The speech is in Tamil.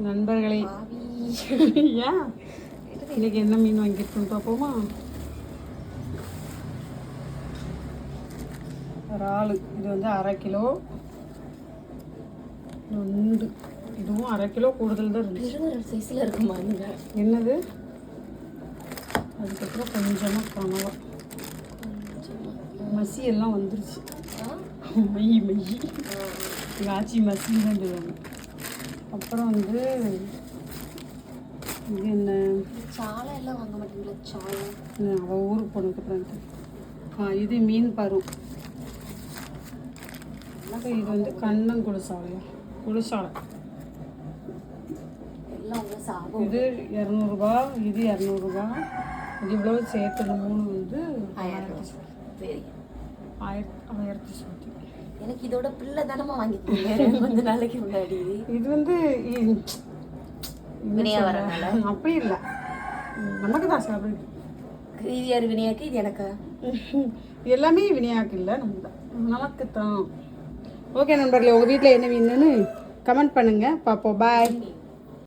நண்பர்களே ஏன் இன்னைக்கு என்ன மீன் வாங்கியிருக்கோன்னு பார்ப்போமா? இறால் இது வந்து 1/2 கிலோ. நண்டு இதுவும் 1/2 கிலோ கூடுதல் தான் இருந்துச்சு. சைஸில் இருக்குமா? என்னது? அதுக்கப்புறம் கொஞ்சமாக கனவா மசி எல்லாம் வந்துருச்சு. மெய் எங்கள் ஆச்சி மசின்னு தான் சொல்லுவாங்க. அப்புறம் வந்து இது என்ன சாலை எல்லாம் வாங்க மாட்டீங்களா? சாலை அவள் ஊருக்கு போனதுக்கப்புறம் இது மீன் பரு. இது வந்து கண்ணன் குளிசாலையா குளிசாலை. இது 200 இது 200. இது இவ்வளோ சேர்த்து 3 வந்து 1000 சொல்லி. எனக்கு இதோட பிள்ளை தானமா வாங்கிட்டீங்க கொஞ்ச நாளைக்கு முன்னாடி. இது வந்து வினையா வரனால அப்படி இல்லை, நமக்கு தான் சாப்பிடுது. இது யார் வினையாக்கு? இது எனக்கு எல்லாமே வினையாக்கு இல்லை, நமக்கு தான். ஓகே நண்பர்களே, உங்கள் வீட்டில் என்ன மீனுன்னு கமெண்ட் பண்ணுங்கள், பார்ப்போம். பாய்.